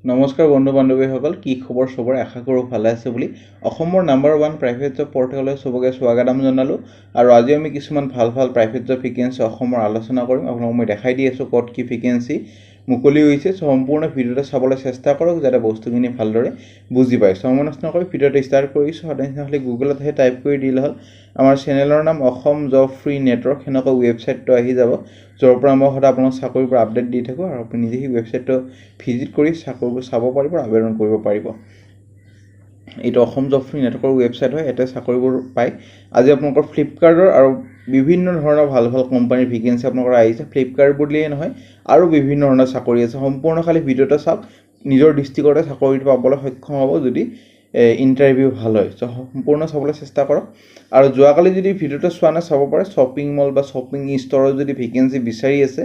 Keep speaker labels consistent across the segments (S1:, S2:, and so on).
S1: নমস্কাৰ বন্ধু বান্ধৱীসকল, কি খবৰ সবৰ? আশা কৰোঁ ভালে আছে বুলি। অসমৰ নাম্বাৰ 1 প্ৰাইভেট জব পৰ্টেললৈ সবকে স্বাগতম জনালোঁ। আৰু আজি আমি কিছুমান ভাল প্ৰাইভেট জব ভেকেঞ্চি অসমৰ আলোচনা কৰিম। আপোনালোকক মই দেখাই দি আছোঁ ক'ত কি ভেকেঞ্চি মুকলি হৈছে। সম্পূৰ্ণ ভিডিঅ'টো চাবলৈ চেষ্টা কৰক যাতে বস্তুখিনি ভালদৰে বুজি পায়। সময় নষ্ট নকৰি ভিডিঅ'টো ষ্টাৰ্ট কৰিছোঁ। সদায় গুগলত আহি টাইপ কৰি দিলে হ'ল। আমাৰ চেনেলৰ নাম অসম জব ফ্ৰী নেটৱৰ্ক, সেনেকৈ ৱেবছাইটটো আহি যাব, য'ৰ পৰা মই সদায় আপোনাক চাকৰিৰ পৰা আপডেট দি থাকোঁ। আৰু আপুনি নিজে সেই ৱেবছাইটটো ভিজিট কৰি চাকৰিবোৰ চাব পাৰিব, আবেদন কৰিব পাৰিব। এইটো অসম জব ফ্ৰী নেটৱৰ্কৰ ৱেবছাইট হয়, ইয়াতে চাকৰিবোৰ পায়। আজি আপোনালোকৰ ফ্লিপকাৰ্টৰ আৰু বিভিন্ন ধৰণৰ ভাল কোম্পানীৰ ভেকেঞ্চি আপোনালোকৰ আহিছে। ফ্লিপকাৰ্ট বুলিয়েই নহয়, আৰু বিভিন্ন ধৰণৰ চাকৰি আছে। সম্পূৰ্ণ খালি ভিডিঅ'টো চাওক, নিজৰ দৃষ্টিগতে চাকৰিটো পাবলৈ সক্ষম হ'ব যদি ইণ্টাৰভিউ ভাল হয়। চ' সম্পূৰ্ণ চাবলৈ চেষ্টা কৰক। আৰু যোৱাকালি যদি ভিডিঅ'টো চোৱা নাই চাব পাৰে। শ্বপিং মল বা শ্বপিং ষ্ট'ৰত যদি ভেকেঞ্চি বিচাৰি আছে,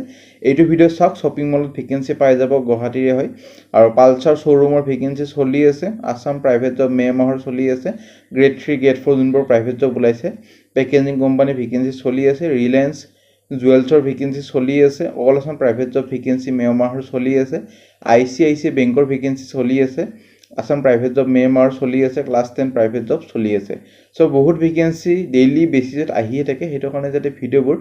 S1: এইটো ভিডিঅ' চাওক। শ্বপিং মলত ভেকেঞ্চি পাই যাব, গুৱাহাটীৰে হয়। আৰু পালচাৰ শ্ব'ৰুমৰ ভেকেঞ্চি চলি আছে। আছাম প্ৰাইভেট জব মে' মাহৰ চলি আছে। গ্ৰেড 3 গ্ৰেড 4 যোনবোৰ প্ৰাইভেট জব ওলাইছে। পেকেজিং কোম্পানীৰ ভেকেঞ্চি চলি আছে। ৰিলায়েন্স জুৱেলছৰ ভেকেঞ্চি চলি আছে। All Assam private job vacancy May' মাহৰ চলি আছে। ICICI বেংকৰ ভেকেঞ্চি চলি আছে। আছাম প্ৰাইভেট জব মে' মাহৰ চলি আছে। ক্লাছ 10 প্ৰাইভেট জব চলি আছে। চ' বহুত ভেকেঞ্চি ডেইলি বেচিছত আহিয়ে থাকে। সেইটো কাৰণে যাতে ভিডিঅ'বোৰ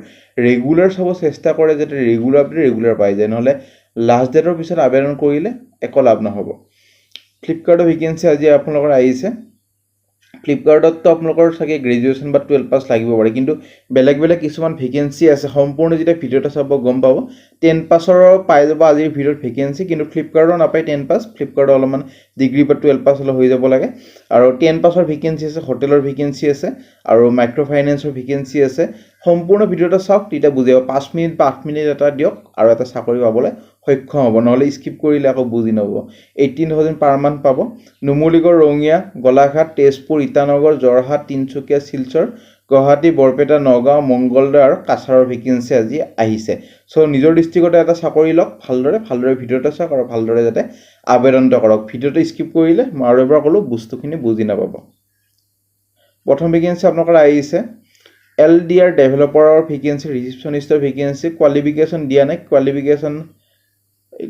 S1: ৰেগুলাৰ চাব চেষ্টা কৰে, যাতে ৰেগুলাৰ পাই যায়। নহ'লে লাষ্ট ডেটৰ পিছত আবেদন কৰিলে একো লাভ নহ'ব। ফ্লিপকাৰ্টৰ ভেকেঞ্চি আজি আপোনালোকৰ আহিছে। ফ্লিপকাৰ্টততো আপোনালোকৰ চাগে গ্ৰেজুৱেশ্যন বা 12 পাছ লাগিব পাৰে, কিন্তু বেলেগ কিছুমান ভেকেঞ্চি আছে। সম্পূৰ্ণ যেতিয়া ভিডিঅ'টো চাব গম পাব। 10 পাছৰ পাই যাব আজিৰ ভিডিঅ'ত ভেকেঞ্চি, কিন্তু ফ্লিপকাৰ্টৰ নাপায় 10 পাছ। ফ্লিপকাৰ্টৰ অলপমান ডিগ্ৰী বা 12 পাছ হ'লে হৈ যাব লাগে। আৰু 10 পাছৰ ভেকেঞ্চি আছে, হোটেলৰ ভেকেঞ্চি আছে, আৰু মাইক্ৰ' ফাইনেন্সৰ ভেকেঞ্চি আছে। সম্পূৰ্ণ ভিডিঅ'টো চাওক, তেতিয়া বুজি পাব। 5 মিনিট বা 8 মিনিট এটা দিয়ক আৰু এটা চাকৰি পাবলৈ সক্ষম হ'ব। নহ'লে স্কিপ কৰিলে আকৌ বুজি নাপাব। 18,000 পাৰ মান্থ পাব। নুমলীগড়, ৰঙিয়া, গোলাঘাট, তেজপুৰ, ইটানগৰ, যোৰহাট, তিনিচুকীয়া, শিলচৰ, গুৱাহাটী, বৰপেটা, নগাঁও, মংগলদৈ আৰু কাছাৰৰ ভেকেঞ্চি আজি আহিছে। চ' নিজৰ দৃষ্টিগতে এটা চাকৰি লওক, ভালদৰে ভিডিঅ'টো চাওক আৰু ভালদৰে যাতে আবেদনটো কৰক। ভিডিঅ'টো স্কিপ কৰিলে মই আৰু এবাৰ ক'লোঁ বস্তুখিনি বুজি নাপাব। প্ৰথম ভেকেঞ্চি আপোনালোকৰ আহিছে LDR ডেভেলপাৰৰ ভেকেঞ্চি, ৰিচিপশ্যনিষ্টৰ ভেকেঞ্চি। কোৱালিফিকেশ্যন দিয়া নাই, কোৱালিফিকেশ্যন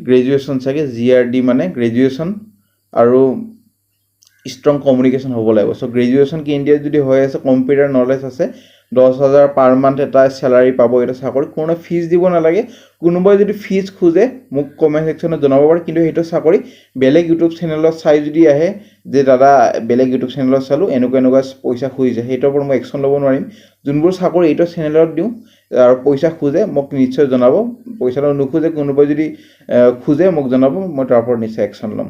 S1: গ্ৰেজুৱেশ্যন চাগে, GRD মানে গ্ৰেজুৱেশ্যন আৰু ষ্ট্ৰং কমিউনিকেশ্যন হ'ব লাগিব। চ' গ্ৰেজুৱেশ্যন কেণ্ডিডেট যদি হৈ আছে, কম্পিউটাৰ নলেজ আছে, 10,000 পাৰ মান্থ এটা চেলাৰী পাব। এটা চাকৰি কোনো ফিজ দিব নালাগে। কোনোবাই যদি ফিজ খোজে মোক কমেণ্ট ছেকশ্যনত জনাব পাৰে, কিন্তু সেইটো চাকৰি বেলেগ ইউটিউব চেনেলত চাই যদি আহে যে দাদা বেলেগ ইউটিউব চেনেলত চালোঁ এনেকুৱা পইচা খুজিছে, সেইটোৰ ওপৰত মই একশ্যন ল'ব নোৱাৰিম। যোনবোৰ চাকৰি এইটো চেনেলত দিওঁ আৰু পইচা খোজে মোক নিশ্চয় জনাব। পইচাটো নোখোজে, কোনোবাই যদি খোজে মোক জনাব, মই তাৰ ওপৰত নিশ্চয় একশ্যন ল'ম।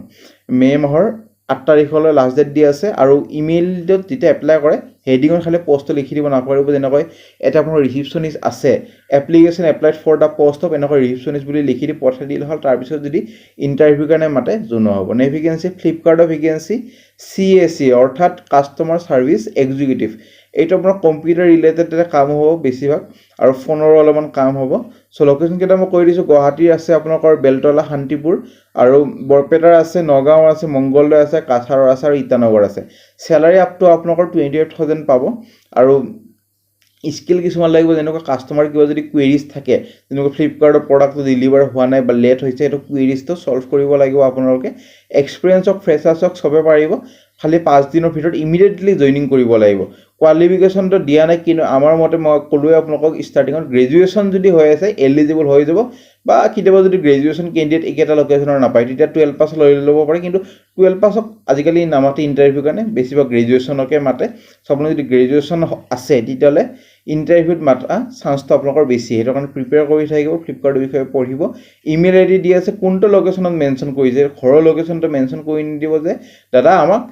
S1: মে' মাহৰ 8 তাৰিখলৈ লাষ্ট ডেট দিয়া আছে। আৰু ইমেইলত যেতিয়া এপ্লাই কৰে হেডিঙত খালি পষ্টটো লিখি দিব নাপাৰিব। যেনেকৈ এটা আপোনাৰ ৰিচিপশ্যনিষ্ট আছে, application applied for the post of, এনেকৈ ৰিচিপশ্যনিষ্ট বুলি লিখি দি পঠাই দিলে হ'ল। তাৰপিছত যদি ইণ্টাৰভিউৰ কাৰণে মাতে জনোৱা হ'ব। নেক্সট ভেকেঞ্চি ফ্লিপকাৰ্টৰ ভেকেঞ্চি CAC অৰ্থাৎ কাষ্টমাৰ ছাৰ্ভিচ এক্সিকিউটিভ। এইটো আপোনাৰ কম্পিউটাৰ ৰিলেটেড এটা কাম হ'ব বেছিভাগ, আৰু ফোনৰো অলপমান কাম হ'ব। চ' লোকেশ্যন কেইটা মই কৈ দিছোঁ। গুৱাহাটীৰ আছে আপোনালোকৰ বেলতলা, শান্তিপুৰ, আৰু বৰপেটাৰ আছে, নগাঁৱৰ আছে, মংগলদৈ আছে, কাছাৰৰ আছে আৰু ইটানগৰ আছে। চেলাৰী আপ টু আপোনালোকৰ 28,000 পাব। আৰু স্কিল কিছুমান লাগিব, যেনেকুৱা কাষ্টমাৰ কিবা যদি কুৱেৰিজ থাকে, যেনেকুৱা ফ্লিপকাৰ্টৰ প্ৰডাক্টটো ডেলিভাৰ হোৱা নাই বা লেট হৈছে, সেইটো কুৱেৰিজটো ছল্ভ কৰিব লাগিব আপোনালোকে। এক্সপিৰিয়েঞ্চ হওক, ফ্ৰেছাৰ্ছ হওক, চবে পাৰিব। খালি 5 দিনৰ ভিতৰত ইমিডিয়েটলি জইনিং কৰিব লাগিব। কোৱালিফিকেশ্যনটো দিয়া নাই, কিন্তু আমাৰ মতে মই ক'লোৱে আপোনালোকক ষ্টাৰ্টিঙত, গ্ৰেজুৱেশ্যন যদি হৈ আছে এলিজিবল হৈ যাব। বা কেতিয়াবা যদি গ্ৰেজুৱেশ্যন কেণ্ডিডেট একেটা লোকেশ্যনৰ নাপায়, তেতিয়া 12 পাছ লৈ ল'ব পাৰে। কিন্তু 12 পাছক আজিকালি নামাতে ইণ্টাৰভিউৰ কাৰণে, বেছিভাগ গ্ৰেজুৱেশ্যনকে মাতে। চ' আপুনি যদি গ্ৰেজুৱেশ্যন আছে তেতিয়াহ'লে ইণ্টাৰভিউত মাতা চান্সটো আপোনালোকৰ বেছি। সেইটো কাৰণে প্ৰিপেয়াৰ কৰি থাকিব, ফ্লিপকাৰ্টৰ বিষয়ে পঢ়িব। ইমেইল ID দি আছে, কোনটো লোকেশ্যনত মেনশ্যন কৰিছে, ঘৰৰ লোকেশ্যনটো মেনশ্যন কৰি নিদিব যে দাদা আমাক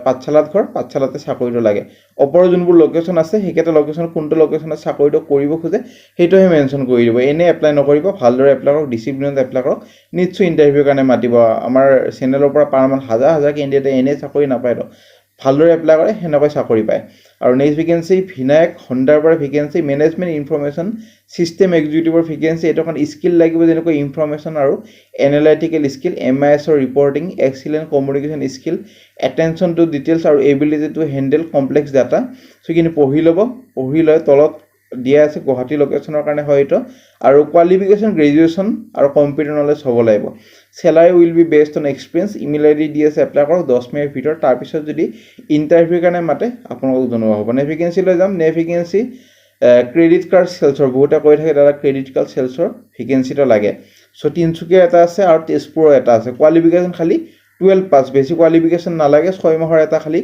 S1: পাঠশালাত ঘৰ, পাঠশালাতে চাকৰিটো লাগে। ওপৰৰ যোনবোৰ লোকেশ্যন আছে সেইকেইটা লোকেশ্যন কোনটো লোকেশ্যনত চাকৰিটো কৰিব খোজে সেইটোহে মেনশ্যন কৰি দিব। এনেই এপ্লাই নকৰিব, ভালদৰে এপ্লাই কৰক, ডিচিপ্লিনত এপ্লাই কৰক। নিশ্চয় ইণ্টাৰভিউৰ কাৰণে মাতিব। আমাৰ চেনেলৰ পৰা পাৰ মান্থ হাজাৰ কেণ্ডিডেটে এনেই চাকৰি নাপায়তো, ভালদৰে এপ্লাই কৰে সেনেকৈ চাকৰি পায়। আৰু নেক্সট ভেকেঞ্চি বিনায়ক হোণ্ডাৰ পৰা ভেকেঞ্চি, মেনেজমেণ্ট ইনফৰমেশ্যন ছিষ্টেম এক্সিকিউটিভৰ ভেকেঞ্চি। এইটো কাৰণ স্কিল লাগিব, যেনেকৈ ইনফৰমেশ্যন আৰু এনালাইটিকেল স্কিল, MISৰ reporting, excellent communication skill, attention to details আৰু ability to handle complex data. চ' কিন্তু পঢ়ি ল'ব, পঢ়ি লৈ তলত দিয়া আছে গুৱাহাটী লোকেশ্যনৰ কাৰণে হয়তো আৰু কোৱালিফিকেশ্যন গ্ৰেজুৱেশ্যন আৰু কম্পিউটাৰ নলেজ হ'ব লাগিব salary will be based on experience email ID দি আছে এপ্লাই কৰক 10 মিনিটৰ ভিতৰত তাৰপিছত যদি ইণ্টাৰভিউৰ কাৰণে মাতে আপোনালোকক জনোৱা হ'ব নে ভেকেঞ্চি লৈ যাম নে ভেকেঞ্চি ক্ৰেডিট কাৰ্ড সেলছৰ বহুতে কৈ থাকে দাদা ক্ৰেডিট কাৰ্ড সেলছৰ ভেকেঞ্চিটো লাগে সো তিনচুকীয়া এটা আছে আৰু তেজপুৰৰ এটা আছে কোৱালিফিকেশ্যন খালি 12 পাস বেছি কোৱালিফিকেশ্যন নালাগে 6 মাহৰ এটা খালি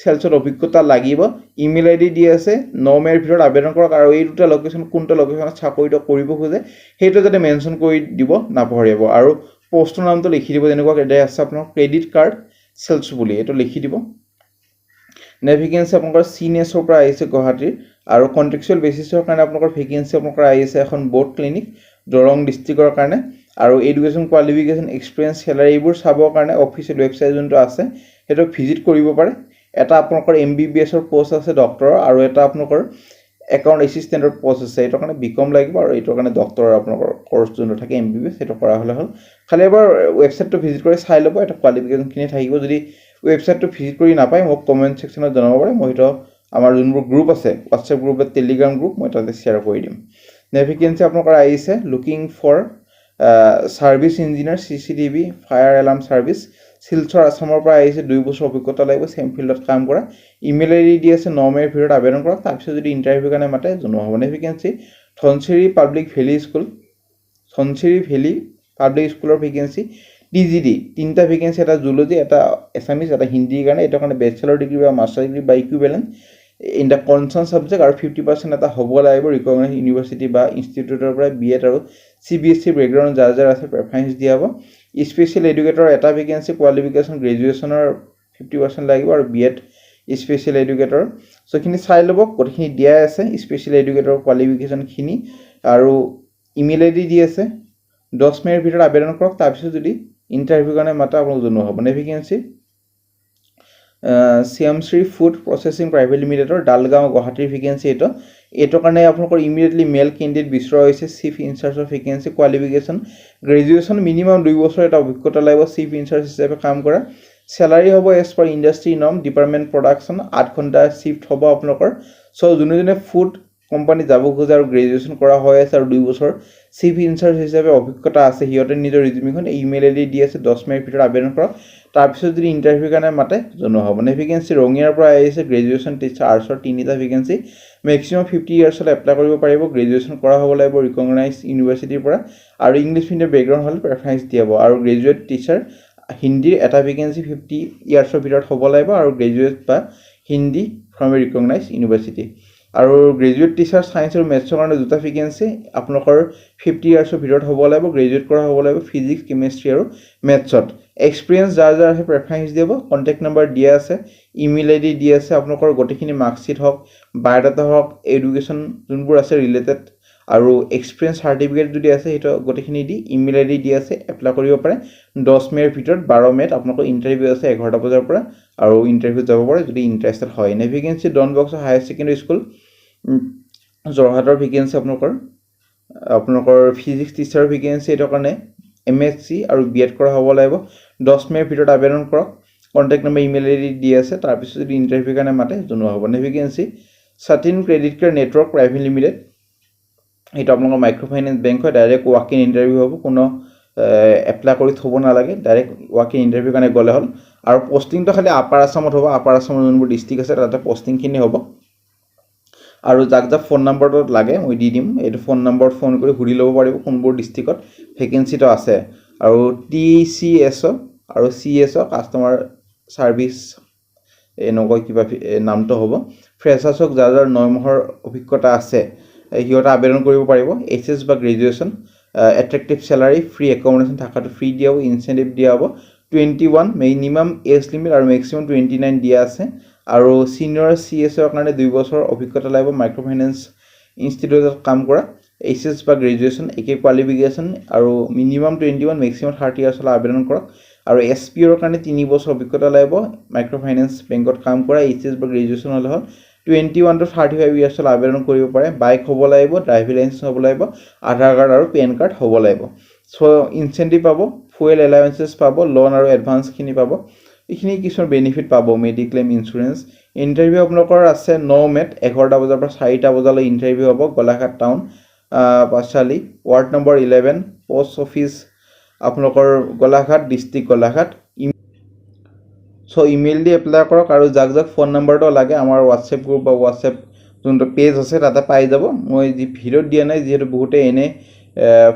S1: সেলছৰ অভিজ্ঞতা লাগিব ইমেইল আইডি দি আছে 9 মেৰ ভিতৰত আবেদন কৰক আৰু এই দুটা লোকেশ্যন কোনটা লোকেশ্যনত চাকৰিটো কৰিব খোজে সেইটো যাতে মেনশ্যন কৰি দিব নাপাহৰিব আৰু পোষ্টৰ নামটো লিখি দিব যেনেকুৱা এড্ৰেছ আছে আপোনাৰ ক্ৰেডিট কাৰ্ড সেলছ বুলি এটো লিখি দিব নে ভেকেঞ্চি আপোনালোকৰ সিনিয়ছৰ পৰা আহিছে গুৱাহাটীৰ আৰু কন্ট্ৰেকচুৱেল বেচিছৰ কাৰণে আপোনালোকৰ ভেকেঞ্চি আপোনালোকৰ আহিছে এখন বোৰ্ড ক্লিনিক দৰং ডিস্ট্ৰিক্টৰ কাৰণে আৰু এডুকেশ্যন কোৱালিফিকেশ্যন এক্সপিৰিয়েঞ্চ সেলাৰী এইবোৰ চাবৰ কাৰণে অফিচিয়েল ৱেবছাইট যোনটো আছে সেইটো ভিজিট কৰিব পাৰে এটা আপোনালোকৰ এমবিবিএছৰ পোষ্ট আছে ডক্টৰৰ আৰু এটা আপোনালোকৰ একাউণ্ট এছিষ্টেণ্টৰ পোষ্ট আছে এইটো কাৰণে বিকম লাগিব আৰু এইটোৰ কাৰণে ডক্টৰৰ আপোনালোকৰ কোৰ্চ যোনটো থাকে এমবিবিএছ সেইটো কৰা হ'লে হ'ল খালি এবাৰ ৱেবছাইটটো ভিজিট কৰি চাই ল'ব এটা কোৱালিফিকেশ্যনখিনি থাকিব যদি ৱেবছাইটটো ভিজিট কৰি নাপায় মোক কমেণ্ট ছেকশ্যনত জনাব পাৰে মই সেইটো আমাৰ যোনবোৰ গ্ৰুপ আছে হোৱাটছএপ গ্ৰুপ বা টেলিগ্ৰাম গ্ৰুপ মই তাতে শ্বেয়াৰ কৰি দিম নে ভেকেঞ্চি আপোনালোকৰ আহিছে looking for service engineer CCTV fire alarm service Silchar আসামৰ পৰা আহিছে 2 বছৰ অভিজ্ঞতা লাগিব সেম ফিল্ডত কাম কৰা ইমেইল আইডি দি আছে 9 মেৰ ভিতৰত আবেদন কৰক তাৰপিছত যদি ইণ্টাৰভিউ কাৰণে মাতে জনোৱা হ'ব নে vacancy Dhansiri public valley school Dhansiri valley public স্কুলৰ ভেকেঞ্চি টিজিডি তিনটা ভেকেঞ্চি এটা জুলজি এটা এছামিজ এটা হিন্দীৰ কাৰণে এটা কাৰণে বেচেলৰ ডিগ্ৰী বা মাষ্টাৰ ডিগ্ৰী বা equivalent in the concern subject আৰু 50% এটা হ'ব লাগিব ৰিকগনাইজ ইউনিভাৰ্চিটি বা ইনষ্টিটিউটৰ পৰা বিএড আৰু সিবিএসই ব্যাকগ্ৰাউণ্ড যাৰ আছে প্ৰেফাৰেন্স দিয়া হ'ব স্পেশাল এডুকেটৰ এটা ভেকেঞ্চি কোৱালিফিকেশ্যন গ্ৰেজুৱেশ্যনৰ 50% লাগিব আৰু বিএড স্পেশাল এডুকেটৰ সো খিনি চাই ল'ব কতখিনি দিয়া আছে স্পেশাল এডুকেটৰ কোৱালিফিকেশ্যন খিনি আৰু ইমেইল আইডি দি আছে 10 মিনিটৰ ভিতৰত আবেদন কৰক তাৰপিছত যদি ইণ্টাৰভিউ কাৰণে মাতা আপোনাক জনোৱা হ'ব নে ভেকেঞ্চি সিএমশ্ৰী ফুড প্ৰসেসিং প্ৰাইভেট লিমিটেডৰ ডালগাঁও গুৱাহাটীৰ ভেকেঞ্চি এটো কাৰণে আপোনালোকৰ ইমিডিয়েটলি মেল কেণ্ডিডেট বিচৰা হৈছে চিফ ইনচাৰ্জৰ ভেকেঞ্চি কোৱালিফিকেশ্যন গ্ৰেজুৱেশ্যন মিনিমাম 2 বছৰ এটা অভিজ্ঞতা লাগিব চিফ ইনচাৰ্জ হিচাপে কাম কৰা স্যালাৰি হ'ব এজ পাৰ ইণ্ডাষ্ট্ৰি নম ডিপাৰ্টমেণ্ট প্ৰডাকশ্যন 8 ঘণ্টা শিফট হ'ব আপোনালোকৰ সো যোনে ফুড কোম্পানী যাব খোজে আৰু গ্ৰেজুৱেশ্যন কৰা হৈ আছে আৰু 2 বছৰ চিফ ইনচাৰ্জ হিচাপে অভিজ্ঞতা আছে হিয়তে নিজৰ ৰিজিউমিখন ইমেইল আইডি দি আছে 10 মিনিটৰ ভিতৰত আবেদন কৰক তাৰপিছত যদি ইণ্টাৰভিউ কাৰণে মাতে জনোৱা হ'ব নে ভেকেঞ্চি ৰঙিয়াৰ পৰা আহিছে গ্ৰেজুৱেশ্যন টিচাৰ আৰ্টছৰ 3টা ভেকেঞ্চি মেক্সিমাম 50 ইয়াৰ্ছলৈ এপ্লাই কৰিব পাৰিব গ্ৰেজুৱেশ্যন কৰা হ'ব লাগিব ৰিকগনাইজ ইউনিভাৰ্চিটিৰ পৰা আৰু ইংলিছ মিডিয়াম বেকগ্ৰাউণ্ড হ'লে প্ৰেফাৰেন্স দিয়া হ'ব আৰু গ্ৰেজুৱেট টিচাৰ হিন্দীৰ এটা ভেকেঞ্চি 50 ইয়াৰ্ছৰ ভিতৰত হ'ব লাগিব আৰু গ্ৰেজুৱেট বা Hindi from A recognise university আৰু গ্ৰেজুৱেট টিচাৰ সায়েন্স আৰু মেথছৰ কাৰণে দুটা ভেকেঞ্চি আপোনালোকৰ 50 ইয়াৰ্ছৰ ভিতৰত হ'ব লাগিব গ্ৰেজুৱেট কৰা হ'ব লাগিব ফিজিক্স কেমেষ্ট্ৰি আৰু মেথছত এক্সপিৰিয়েন্স যাৰ আছে প্ৰেফাৰেন্স দিব কন্টেক্ট নম্বৰ দিয়া আছে ইমেইল আইডি দিয়া আছে আপোনালোকৰ গোটেইখিনি মাৰ্কশ্বিট হওক বায়োডাটা হওক এডুকেশ্যন যোনবোৰ আছে ৰিলেটেড আৰু এক্সপিৰিয়েন্স সাৰ্টিফিকেট যদি আছে সেইটো গোটেইখিনি দি ইমেইল আইডি দি আছে এপ্লাই কৰিব পাৰে 10 মেৰ ভিতৰত 12 মেত আপোনালোকৰ ইণ্টাৰভিউ আছে 11টা বজাৰ পৰা আৰু ইণ্টাৰভিউ যাব পাৰে যদি ইন্টাৰেষ্টেড হয় নে ভেকেঞ্চি ডন বক্স হায়াৰ সেকেন্ডাৰী স্কুল যোৰহাটৰ ভেকেঞ্চি আপোনালোকৰ ফিজিক্স টিচাৰ ভেকেঞ্চি এটো কাৰণে এমএসসি আৰু বিএড কৰা হ'ব লাগিব 10 মেৰ ভিতৰত আবেদন কৰক কন্টেক্ট নম্বৰ ইমেইল আইডি দি আছে তাৰপিছত যদি ইণ্টাৰভিউ কাৰণে মাতে জনোৱা হ'ব নে vacancy Satin credit card network private limited এটা আপোনালোকৰ মাইক্ৰ ফাইনেন্স বেংক হয় ডাইৰেক্ট ৱাক ইন ইণ্টাৰভিউ হ'ব কোনো এপ্লাই কৰি থব নালাগে ডাইৰেক্ট ৱাক ইন ইণ্টাৰভিউ কাৰণে গ'লে হ'ল আৰু পোষ্টিংটো খালি আপাৰ আসামত হ'ব আপাৰ আসামৰ যোনবোৰ ডিস্ট্ৰিক্ট আছে তাতে পোষ্টিংখিনি হ'ব আৰু যাক ফোন নম্বৰটো লাগে মই দি দিম এইটো ফোন নম্বৰত ফোন কৰি সুধি ল'ব পাৰিব কোনবোৰ ডিস্ট্ৰিক্টত ভেকেঞ্চিটো আছে আৰু টিচিএছও আৰু সিএছও কাষ্টমাৰ সাৰ্ভিস এনেকৈ কিবা নামটো হ'ব ফ্ৰেছাৰ্ছক যাৰ 9 মাহৰ অভিজ্ঞতা আছে হিয়তে আবেদন কৰিব পাৰিব এইচএছ বা graduation attractive salary free accommodation থাকাটো ফ্ৰী দিয়া হ'ব ইনসেন্টিভ দিয়া হ'ব 21 মিনিমাম এজ লিমিট আৰু মেক্সিমাম 29 দিয়া আছে আৰু সিনিয়ৰ সিএছৰ কাৰণে 2 বছৰ অভিজ্ঞতা লাগিব মাইক্ৰ ফাইনেন্স ইনষ্টিটিউটত কাম কৰা এইচএছ বা গ্ৰেজুৱেশ্যন একে কোৱালিফিকেশ্যন আৰু মিনিমাম 21 মেক্সিমাম 30 ইয়াৰ্ছলৈ আবেদন কৰক আৰু এছপিঅৰ কাৰণে 3 বছৰ অভিজ্ঞতা লাগিব মাইক্ৰ ফাইনেন্স বেংকত কাম কৰা এইচএছ বা গ্ৰেজুৱেশ্যন হ'লে হ'ল 21 to 35 ইয়াৰ্ছলৈ আবেদন কৰিব পাৰে বাইক হ'ব লাগিব ড্ৰাইভিং লাইসেন্স হ'ব লাগিব আধাৰ কাৰ্ড আৰু পেন কাৰ্ড হ'ব লাগিব সো ইনসেন্টিভ পাব ফুয়েল এলাউন্সেস পাব লোন আৰু এডভান্স খিনি পাব এইখিনি কিছুমান বেনিফিট পাব মেডিক্লেইম ইঞ্চুৰেঞ্চ ইণ্টাৰভিউ আপোনালোকৰ আছে 9 মে'ত 11টা বজাৰ পৰা 4টা বজালৈ ইণ্টাৰভিউ হ'ব Golaghat town Pathshali ward number 11 post office আপোনালোকৰ Golaghat district Golaghat so email দি এপ্লাই কৰক আৰু যাক যাক ফোন নাম্বাৰটো লাগে আমাৰ হোৱাটছএপ গ্ৰুপ বা হোৱাটছএপ যোনটো পেজ আছে তাতে পাই যাব মই যি ভিডিঅ'ত দিয়া নাই যিহেতু বহুতে এনে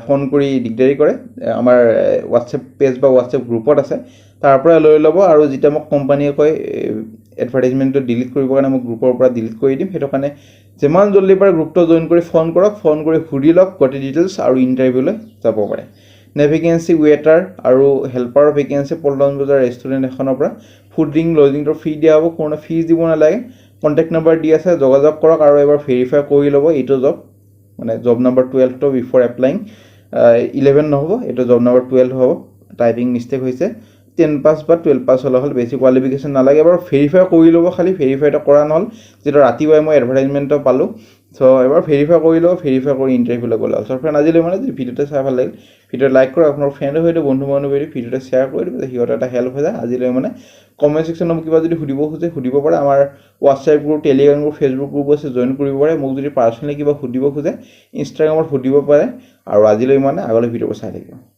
S1: ফোন কৰি দিগদাৰি কৰে আমাৰ হোৱাটছএপ পেজ বা হোৱাটছএপ গ্ৰুপত আছে তাৰ পৰা লৈ ল'ব আৰু যেতিয়া মোক কোম্পানীয়ে কয় এডভাৰটাইজমেণ্টটো ডিলিট কৰিবৰ কাৰণে মই গ্ৰুপৰ পৰা ডিলিট কৰি দিম সেইটো কাৰণে যিমান জলদি পাৰে গ্ৰুপটো জইন কৰি ফোন কৰক ফোন কৰি সুধি লওক গোটেই ডিটেইলছ আৰু ইণ্টাৰভিউলৈ যাব পাৰে নে ভেকেঞ্চি ৱেটাৰ আৰু হেল্পাৰৰ ভেকেঞ্চি পল্টন বজাৰ ৰেষ্টুৰেণ্ট এখনৰ পৰা ফুড ড্ৰিংক লজিংটো ফ্ৰী দিয়া হ'ব কোনো ফিজ দিব নালাগে কণ্টেক্ট নম্বৰ দি আছে যোগাযোগ কৰক আৰু এবাৰ ভেৰিফাই কৰি ল'ব এইটো জব মানে জব নম্বৰ 12টো বিফৰ এপ্লাইং 11 নহ'ব এইটো জব নম্বৰ 12 হ'ব টাইপিং মিষ্টেক হৈছে 10 পাছ বা 12 পাছ হ'লে হ'ল বেছি কোৱালিফিকেশ্যন নালাগে এবাৰ ভেৰিফাই কৰি ল'ব খালি ভেৰিফাইটো কৰা নহ'ল যেটা ৰাতিপুৱাই মই এডভাৰটাইজমেণ্টটো পালোঁ সো এবাৰ ভেৰিফাই কৰি ল'ব ভেৰিফাই কৰি ইণ্টাৰভিউলৈ গ'লে হ'ল ফ্ৰেণ্ড আজিলৈ মানে যদি ভিডিঅ'টো চাই ভাল লাগিল ভিডিঅ' লাইক কৰক আপোনাৰ ফ্ৰেণ্ডৰ সৈতে বন্ধু বান্ধৱীৰ ভিডিঅ'টো শ্বেয়াৰ কৰি দিব সিহঁতৰ এটা হেল্প হৈ যায় আজিলৈ মানে কমেণ্ট ছেকশ্যনত কিবা যদি সুধিব খোজে সুধিব পাৰে আমাৰ WhatsApp group Telegram group Facebook group আছে জইন কৰিব পাৰে মোক যদি পাৰ্চনেলি কিবা সুধিব খোজে ইনষ্টাগ্ৰামত সুধিব পাৰে আৰু আজিলৈ মানে আগলৈ ভিডিঅ'বোৰ চাই থাকিব